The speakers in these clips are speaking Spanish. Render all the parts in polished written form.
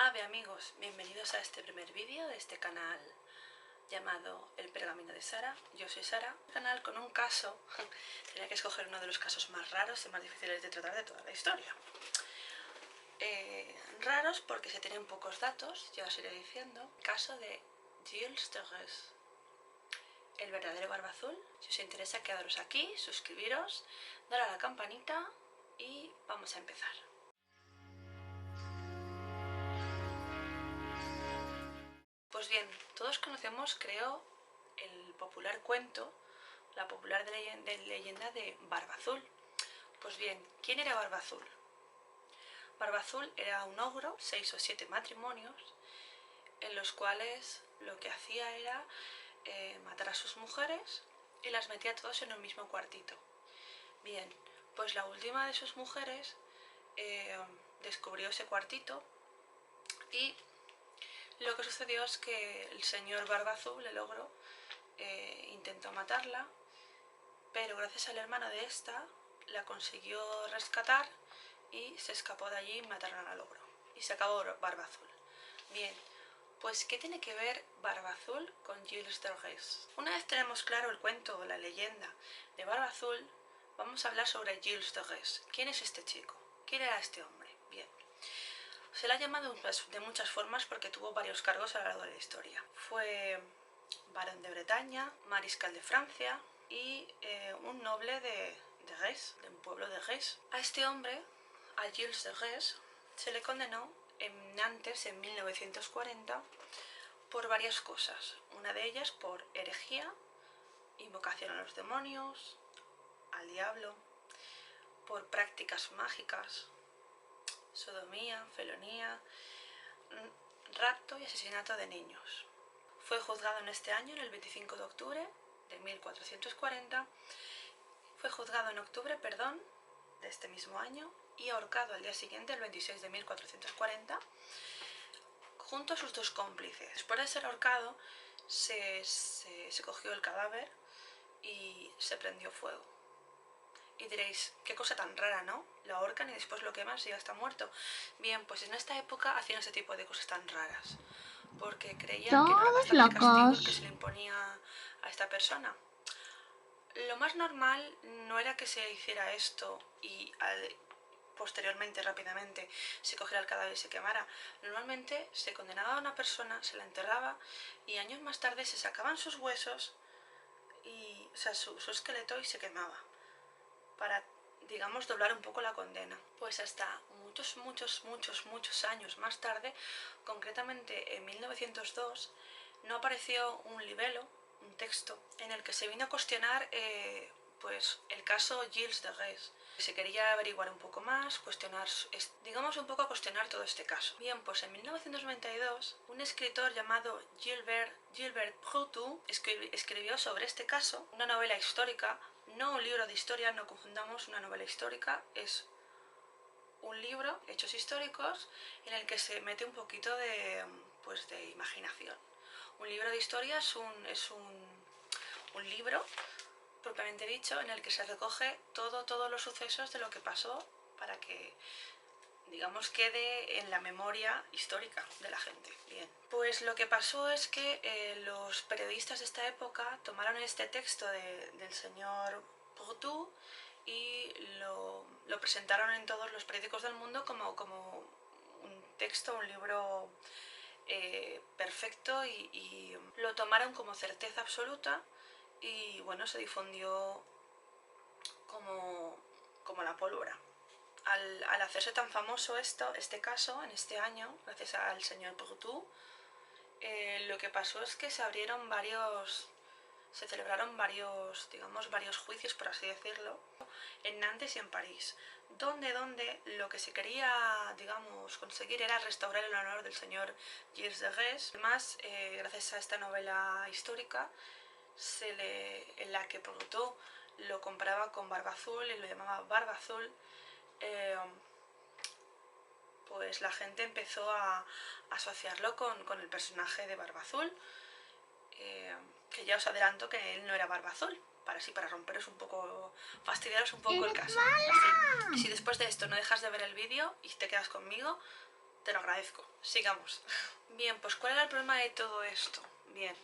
Ave amigos, bienvenidos a este primer vídeo de este canal llamado El Pergamino de Sara. Yo soy Sara, un canal con un caso. Tenía que escoger uno de los casos más raros y más difíciles de tratar de toda la historia. Raros porque se tienen pocos datos, ya os iré diciendo. Caso de Gilles de Retz, el verdadero barba azul. Si os interesa, quedaros aquí, suscribiros, dar a la campanita y vamos a empezar. Pues bien, todos conocemos, creo, el popular cuento, la popular leyenda de Barba Azul. Pues bien, ¿quién era Barba Azul? Barba Azul era un ogro, 6 o 7 matrimonios, en los cuales lo que hacía era matar a sus mujeres y las metía todos en un mismo cuartito. Bien, pues la última de sus mujeres descubrió ese cuartito y lo que sucedió es que el señor Barba Azul, el ogro, intentó matarla, pero gracias al hermano de esta la consiguió rescatar y se escapó de allí y mataron al ogro. Y se acabó Barba Azul. Bien, pues ¿qué tiene que ver Barba Azul con Gilles de Retz? Una vez tenemos claro el cuento o la leyenda de Barba Azul, vamos a hablar sobre Gilles de Retz. ¿Quién es este chico? ¿Quién era este hombre? Bien. Se le ha llamado de muchas formas porque tuvo varios cargos a lo largo de la historia. Fue barón de Bretaña, mariscal de Francia y un noble de Retz, de un pueblo de Retz. A este hombre, a Gilles de Retz, se le condenó en Nantes en 1940 por varias cosas. Una de ellas por herejía, invocación a los demonios, al diablo, por prácticas mágicas, sodomía, felonía, rapto y asesinato de niños. Fue juzgado en este año, en el 25 de octubre de 1440. Fue juzgado en octubre, de este mismo año y ahorcado al día siguiente, el 26 de 1440, junto a sus dos cómplices. Después de ser ahorcado, se cogió el cadáver y se prendió fuego. Y diréis, qué cosa tan rara, ¿no? Lo ahorcan y después lo queman si ya está muerto. Bien, pues en esta época hacían ese tipo de cosas tan raras, porque creían que no era bastante castigo el que se le imponía a esta persona. Lo más normal no era que se hiciera esto y posteriormente, rápidamente, se cogiera el cadáver y se quemara. Normalmente se condenaba a una persona, se la enterraba y años más tarde se sacaban sus huesos, o sea, su esqueleto, y se quemaba, para, digamos, doblar un poco la condena. Pues hasta muchos años más tarde, concretamente en 1902, no apareció un libelo, un texto, en el que se vino a cuestionar pues el caso Gilles de Retz. Se quería averiguar un poco más, digamos un poco a cuestionar todo este caso. Bien, pues en 1992 un escritor llamado Gilbert Prout escribió sobre este caso una novela histórica, no un libro de historia, no confundamos. Una novela histórica es un libro, hechos históricos, en el que se mete un poquito de imaginación. Un libro de historia es un libro propiamente dicho, en el que se recoge todos los sucesos de lo que pasó, para que, digamos, quede en la memoria histórica de la gente. Bien, pues lo que pasó es que los periodistas de esta época tomaron este texto del señor Prout y lo presentaron en todos los periódicos del mundo como un texto, un libro perfecto, y lo tomaron como certeza absoluta. Y bueno, se difundió como la pólvora. Al hacerse tan famoso este caso, en este año, gracias al señor Prout, lo que pasó es que se celebraron varios juicios, por así decirlo, en Nantes y en París, donde lo que se quería, digamos, conseguir era restaurar el honor del señor Gilles de Retz. Además, gracias a esta novela histórica, en la que Prout lo comparaba con Barba Azul y lo llamaba Barba Azul, pues la gente empezó a asociarlo con el personaje de Barba Azul, que ya os adelanto que él no era Barba Azul, para romperos un poco, fastidiaros un poco el caso. Así, si después de esto no dejas de ver el vídeo y te quedas conmigo, Te lo agradezco. Sigamos. Bien, pues ¿cuál era el problema de todo esto? Bien,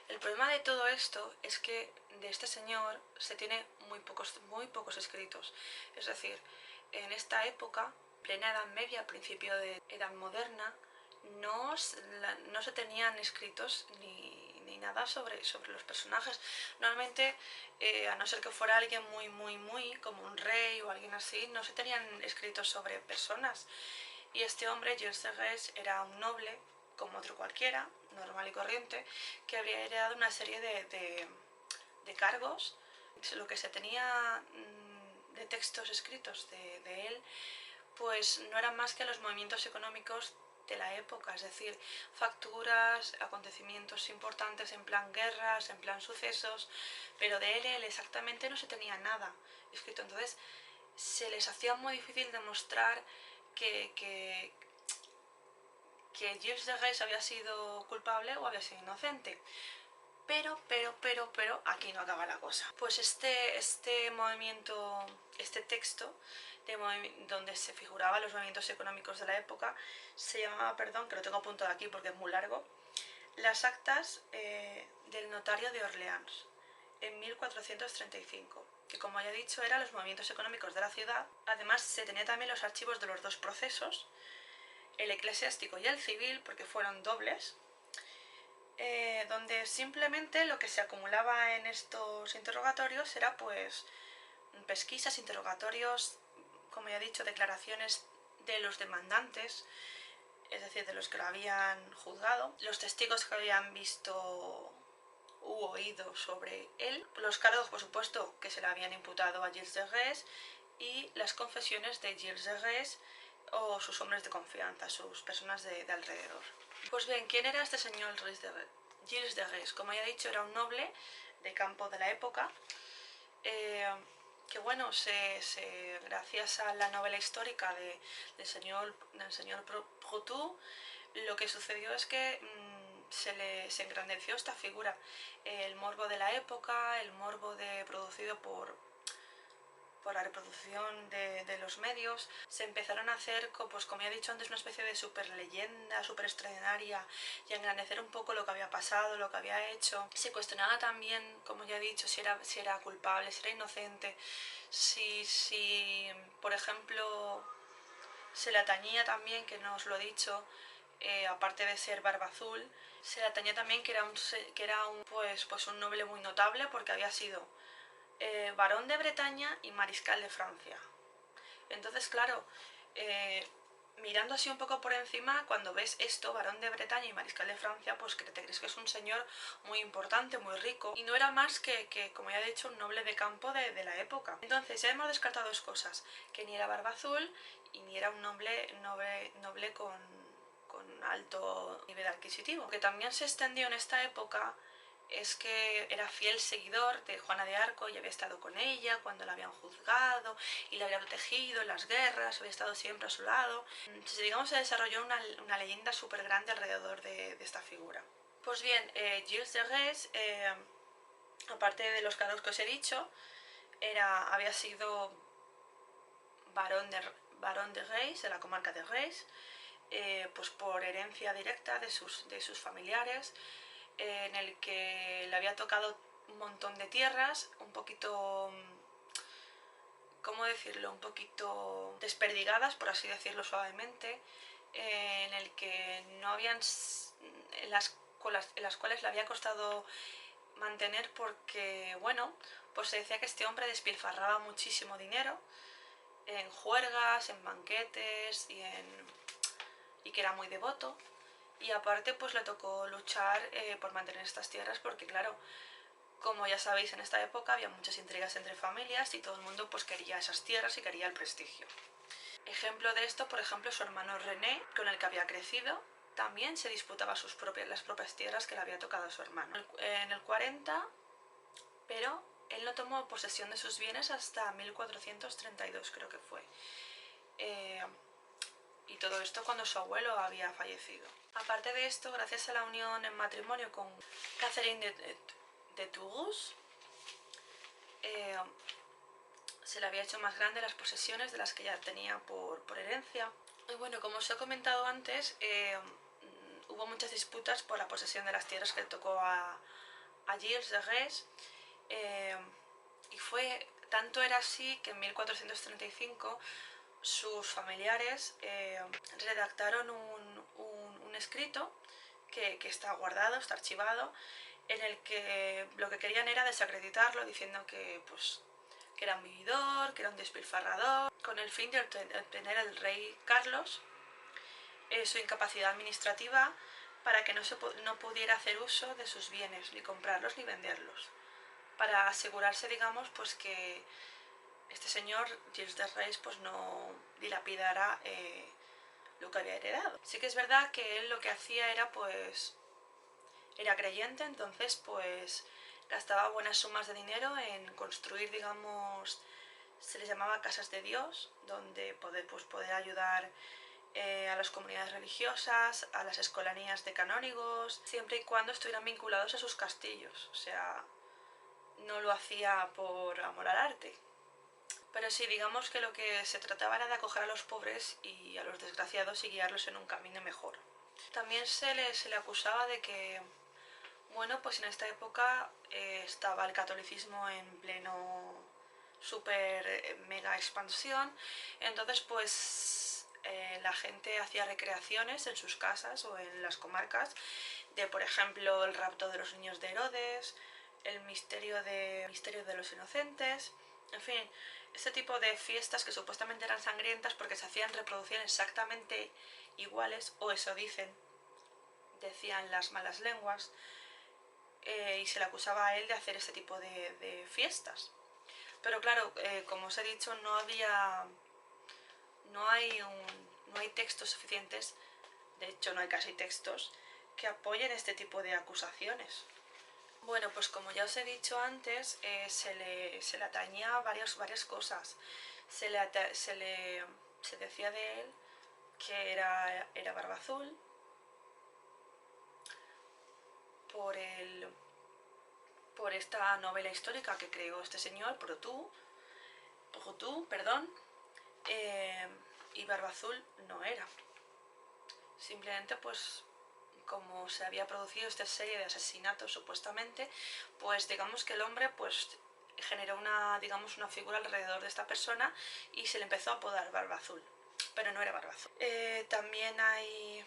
el problema de todo esto es que de este señor se tiene muy pocos escritos. Es decir, en esta época, plena Edad Media, principio de Edad Moderna, no se tenían escritos ni nada sobre los personajes. Normalmente, a no ser que fuera alguien muy, como un rey o alguien así, no se tenían escritos sobre personas. Y este hombre, Gilles de Rais, era un noble, como otro cualquiera, normal y corriente, que habría heredado una serie de cargos. Lo que se tenía de textos escritos de él, pues no eran más que los movimientos económicos de la época, es decir, facturas, acontecimientos importantes en plan guerras, en plan sucesos, pero de él exactamente no se tenía nada escrito. Entonces se les hacía muy difícil demostrar que Gilles de Rais había sido culpable o había sido inocente. Pero, aquí no acaba la cosa. Pues este movimiento, este texto, donde se figuraban los movimientos económicos de la época, se llamaba, perdón, que lo tengo apuntado aquí porque es muy largo, las actas del notario de Orleans, en 1435, que como ya he dicho eran los movimientos económicos de la ciudad. Además se tenía también los archivos de los dos procesos, el eclesiástico y el civil, porque fueron dobles, donde simplemente lo que se acumulaba en estos interrogatorios era pues pesquisas, interrogatorios, como ya he dicho, declaraciones de los demandantes, es decir, de los que lo habían juzgado, los testigos que habían visto u oído sobre él, los cargos, por supuesto, que se le habían imputado a Gilles de Rais y las confesiones de Gilles de Rais o sus hombres de confianza, sus personas de alrededor. Pues bien, ¿quién era este señor Gilles de Rais? Como ya he dicho, era un noble de campo de la época, que bueno, gracias a la novela histórica del señor Proutot, lo que sucedió es que se engrandeció esta figura. El morbo de la época, el morbo producido por la reproducción de los medios, se empezaron a hacer, pues como ya he dicho antes, una especie de super leyenda, super extraordinaria, y a engrandecer un poco lo que había pasado, lo que había hecho. Se cuestionaba también, como ya he dicho, si era culpable, si era inocente, si por ejemplo, se le atañía también, que no os lo he dicho, aparte de ser barba azul, se le atañía también que era un noble muy notable, porque había sido barón de Bretaña y mariscal de Francia. Entonces, claro, mirando así un poco por encima, cuando ves esto, barón de Bretaña y mariscal de Francia, pues que te crees que es un señor muy importante, muy rico, y no era más que como ya he dicho, un noble de campo de la época. Entonces ya hemos descartado dos cosas, que ni era barba azul y ni era un noble con alto nivel adquisitivo. Lo que también se extendió en esta época es que era fiel seguidor de Juana de Arco y había estado con ella cuando la habían juzgado y la había protegido en las guerras, había estado siempre a su lado. Entonces, digamos, se desarrolló una leyenda súper grande alrededor de esta figura. Pues bien, Gilles de Rais, aparte de los cargos que os he dicho, había sido barón de Rais, de la comarca de Rais, pues por herencia directa de sus familiares, en el que le había tocado un montón de tierras, un poquito, ¿cómo decirlo?, un poquito desperdigadas, por así decirlo suavemente, en el que no habían, en las cuales le había costado mantener, porque, bueno, pues se decía que este hombre despilfarraba muchísimo dinero en juergas, en banquetes y que era muy devoto. Y aparte pues le tocó luchar por mantener estas tierras, porque claro, como ya sabéis, en esta época había muchas intrigas entre familias y todo el mundo pues quería esas tierras y quería el prestigio. Ejemplo de esto, por ejemplo, su hermano René, con el que había crecido, también se disputaba las propias tierras que le había tocado a su hermano. En el 40, pero él no tomó posesión de sus bienes hasta 1432, creo que fue. Y todo esto cuando su abuelo había fallecido. Aparte de esto, gracias a la unión en matrimonio con Catherine de Toulouse, se le había hecho más grande las posesiones de las que ya tenía por herencia. Y bueno, como os he comentado antes, hubo muchas disputas por la posesión de las tierras que le tocó a Gilles de Rais, y tanto era así que en 1435 sus familiares redactaron un escrito que está guardado, está archivado, en el que lo que querían era desacreditarlo, diciendo que era un vividor, que era un despilfarrador, con el fin de obtener el rey Carlos su incapacidad administrativa para que no pudiera hacer uso de sus bienes, ni comprarlos ni venderlos, para asegurarse, digamos, pues que este señor, Gilles de Rais, pues no dilapidara lo que había heredado. Sí que es verdad que él lo que hacía era creyente, entonces pues gastaba buenas sumas de dinero en construir, digamos, se les llamaba casas de Dios, donde poder ayudar a las comunidades religiosas, a las escolanías de canónigos, siempre y cuando estuvieran vinculados a sus castillos. O sea, no lo hacía por amor al arte. Pero sí, digamos que lo que se trataba era de acoger a los pobres y a los desgraciados y guiarlos en un camino mejor. También se le acusaba de que, bueno, pues en esta época estaba el catolicismo en pleno super mega expansión, entonces pues la gente hacía recreaciones en sus casas o en las comarcas de, por ejemplo, el rapto de los niños de Herodes, el misterio de los inocentes, en fin, este tipo de fiestas que supuestamente eran sangrientas porque se hacían reproducciones exactamente iguales, o eso decían las malas lenguas, y se le acusaba a él de hacer ese tipo de fiestas. Pero claro, como os he dicho, no hay textos suficientes, de hecho no hay casi textos, que apoyen este tipo de acusaciones. Bueno, pues como ya os he dicho antes, se le atañía varias cosas. Se decía de él que era barba azul por esta novela histórica que creó este señor, Proudhon, perdón, y barba azul no era. Simplemente pues como se había producido esta serie de asesinatos supuestamente, pues digamos que el hombre pues generó una figura alrededor de esta persona y se le empezó a apodar Barba Azul, pero no era Barba Azul. También hay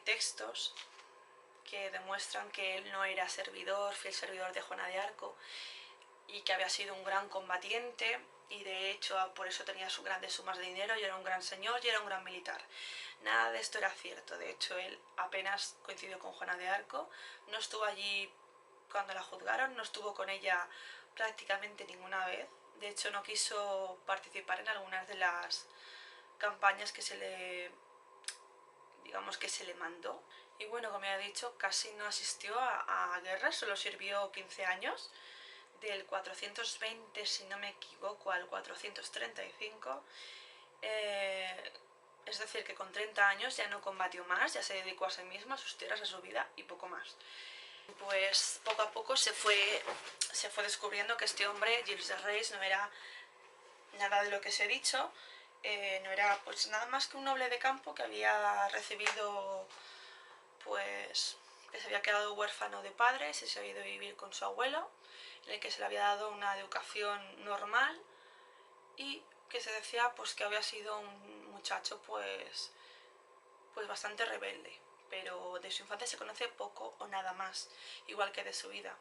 textos que demuestran que él no era fiel servidor de Juana de Arco, y que había sido un gran combatiente, y de hecho por eso tenía sus grandes sumas de dinero, y era un gran señor y era un gran militar. Nada de esto era cierto. De hecho él apenas coincidió con Juana de Arco, no estuvo allí cuando la juzgaron, no estuvo con ella prácticamente ninguna vez. De hecho no quiso participar en algunas de las campañas que se le mandó. Y bueno, como ya he dicho, casi no asistió a guerras, solo sirvió 15 años, del 420, si no me equivoco, al 435. Es decir, que con 30 años ya no combatió más, ya se dedicó a sí mismo, a sus tierras, a su vida y poco más. Pues poco a poco se fue descubriendo que este hombre, Gilles de Rais, no era nada de lo que os he dicho, no era pues nada más que un noble de campo que había recibido, pues que se había quedado huérfano de padres y se había ido a vivir con su abuelo, en el que se le había dado una educación normal, y que se decía pues que había sido un muchacho pues bastante rebelde, pero de su infancia se conoce poco o nada más, igual que de su vida.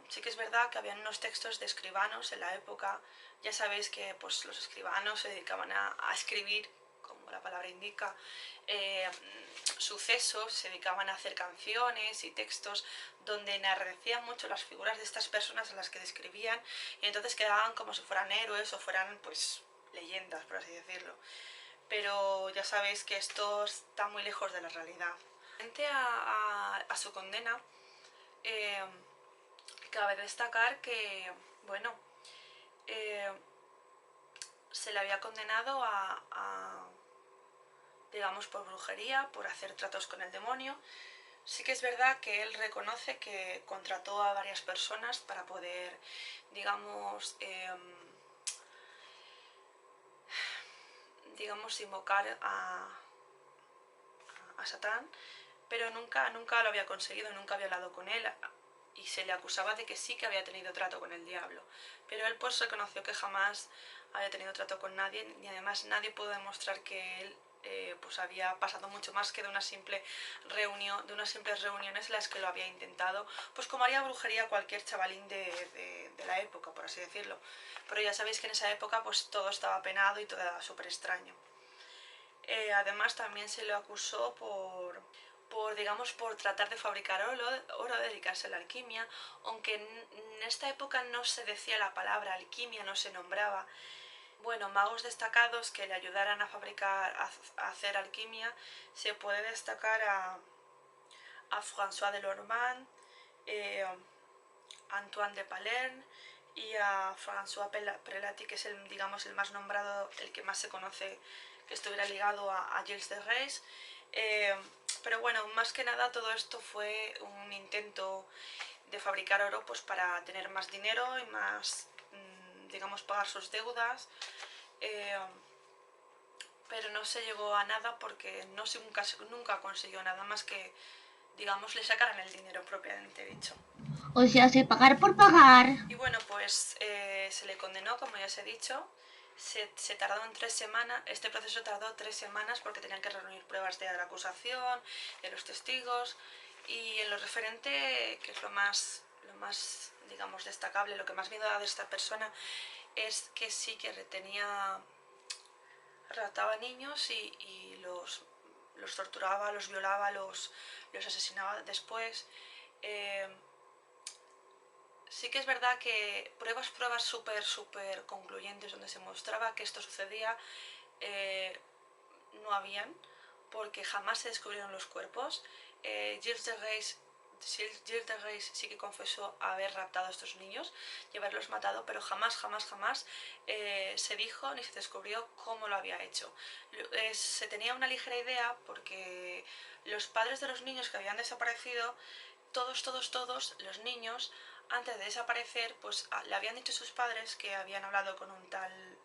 Sí que es verdad que habían unos textos de escribanos en la época. Ya sabéis que pues, los escribanos se dedicaban a escribir, como la palabra indica, sucesos, se dedicaban a hacer canciones y textos donde enardecían mucho las figuras de estas personas a las que describían, y entonces quedaban como si fueran héroes o fueran pues leyendas, por así decirlo. Pero ya sabéis que esto está muy lejos de la realidad. Frente a su condena, cabe destacar que, bueno, se le había condenado digamos, por brujería, por hacer tratos con el demonio. Sí que es verdad que él reconoce que contrató a varias personas para poder, digamos, digamos, invocar a Satán, pero nunca lo había conseguido, nunca había hablado con él, y se le acusaba de que sí que había tenido trato con el diablo, pero él pues reconoció que jamás había tenido trato con nadie, y además nadie pudo demostrar que él pues había pasado mucho más que de una simple reunión, de unas simples reuniones en las que lo había intentado, pues como haría brujería cualquier chavalín de la época, por así decirlo. Pero ya sabéis que en esa época pues todo estaba penado y todo era súper extraño. Además también se le acusó digamos, por tratar de fabricar oro, dedicarse a la alquimia, aunque en esta época no se decía la palabra alquimia, no se nombraba. Bueno, magos destacados que le ayudaran a fabricar, a hacer alquimia, se puede destacar a François de Lormand, Antoine de Palerme y a François Prelati, que es el, digamos, el más nombrado, el que más se conoce que estuviera ligado a Gilles de Rais. Pero bueno, más que nada todo esto fue un intento de fabricar oro pues para tener más dinero y más, digamos, pagar sus deudas. Pero no se llegó a nada porque nunca consiguió nada más que, digamos, le sacaran el dinero propiamente dicho. O sea, se pagar por pagar. Y bueno, pues se le condenó, como ya os he dicho. Se tardó en 3 semanas, este proceso tardó 3 semanas porque tenían que reunir pruebas de la acusación, de los testigos, y en lo referente, que es lo más, digamos, destacable, lo que más miedo da de esta persona, es que sí que raptaba niños y los torturaba, los violaba, los asesinaba después. Sí que es verdad que pruebas súper concluyentes donde se mostraba que esto sucedía no habían, porque jamás se descubrieron los cuerpos. Gilles de Rais sí que confesó haber raptado a estos niños y haberlos matado, pero jamás se dijo ni se descubrió cómo lo había hecho. Se tenía una ligera idea porque los padres de los niños que habían desaparecido, todos los niños, antes de desaparecer, pues le habían dicho a sus padres que habían hablado con un tal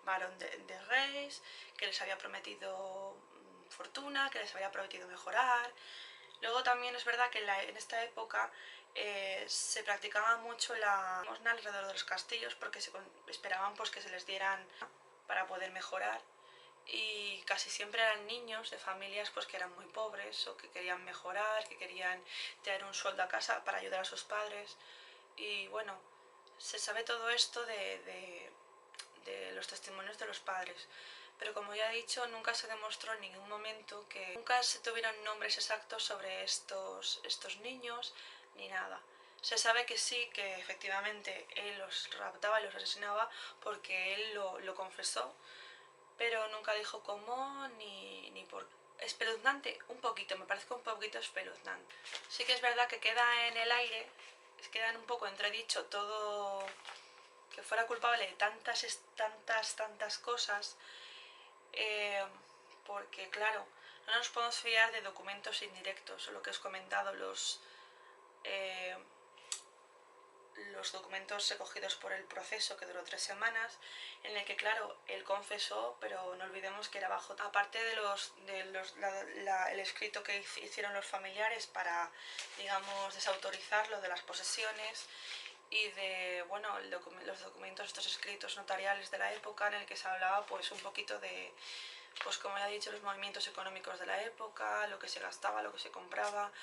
Barón de Reis, que les había prometido fortuna, que les había prometido mejorar. Luego también es verdad que en esta época se practicaba mucho la limosna alrededor de los castillos porque esperaban pues, que se les dieran para poder mejorar, y casi siempre eran niños de familias pues, que eran muy pobres o que querían mejorar, que querían traer un sueldo a casa para ayudar a sus padres. Y bueno, se sabe todo esto de los testimonios de los padres, pero como ya he dicho, nunca se demostró en ningún momento que nunca se tuvieron nombres exactos sobre estos niños ni nada. Se sabe que sí, que efectivamente él los raptaba y los asesinaba porque él lo confesó, pero nunca dijo cómo ni por qué. Espeluznante, un poquito, me parece un poquito espeluznante. Sí que es verdad que queda en el aire, queda un poco entredicho todo, que fuera culpable de tantas cosas, porque claro, no nos podemos fiar de documentos indirectos, o lo que os he comentado, los documentos recogidos por el proceso que duró 3 semanas, en el que claro, él confesó, pero no olvidemos que era bajo, aparte de el escrito que hicieron los familiares para, digamos, desautorizarlo de las posesiones, y de, bueno, los documentos, estos escritos notariales de la época en el que se hablaba pues un poquito de, pues como ya he dicho, los movimientos económicos de la época, lo que se gastaba, lo que se compraba,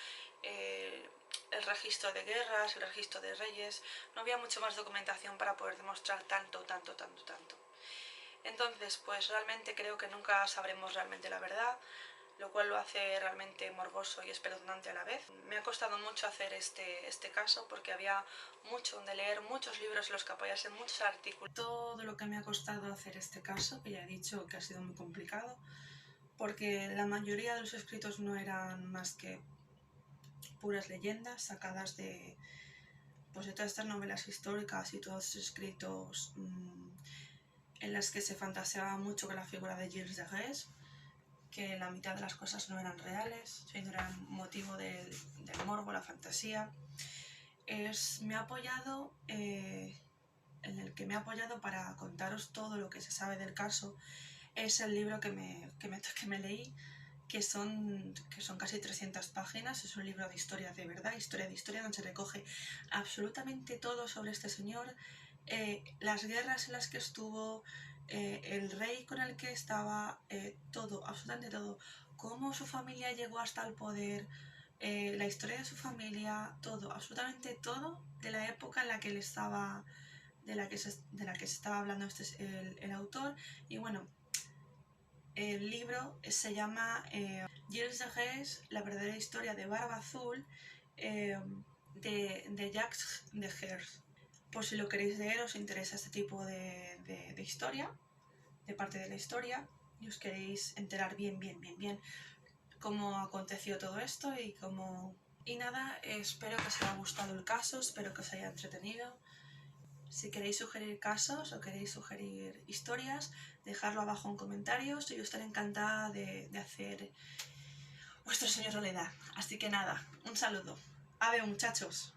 el registro de guerras, el registro de reyes. No había mucho más documentación para poder demostrar tanto. Entonces, pues realmente creo que nunca sabremos realmente la verdad, lo cual lo hace realmente morboso y espeluznante a la vez. Me ha costado mucho hacer este caso porque había mucho donde leer, muchos libros en los que apoyarse, muchos artículos. Todo lo que me ha costado hacer este caso, que ya he dicho que ha sido muy complicado, porque la mayoría de los escritos no eran más que puras leyendas sacadas pues de todas estas novelas históricas y todos estos escritos en las que se fantaseaba mucho con la figura de Gilles de Rais, que la mitad de las cosas no eran reales, sino eran motivo del morbo, la fantasía. Me ha apoyado, en el que me ha apoyado para contaros todo lo que se sabe del caso, es el libro que me leí, que son casi 300 páginas. Es un libro de historia de verdad, historia de historia, donde se recoge absolutamente todo sobre este señor, las guerras en las que estuvo, el rey con el que estaba, todo, absolutamente todo, cómo su familia llegó hasta el poder, la historia de su familia, todo, absolutamente todo de la época en la que él estaba, de la que se estaba hablando el autor. Y bueno, el libro se llama Gilles de Rais, la verdadera historia de Barba Azul, de Jacques de Hers. Por si lo queréis leer, os interesa este tipo de historia, de parte de la historia, y os queréis enterar bien cómo aconteció todo esto y cómo... Y nada, espero que os haya gustado el caso, espero que os haya entretenido. Si queréis sugerir casos o queréis sugerir historias, dejadlo abajo en comentarios y yo estaré encantada de hacer vuestro sueño realidad. Así que nada, un saludo. Adiós, muchachos.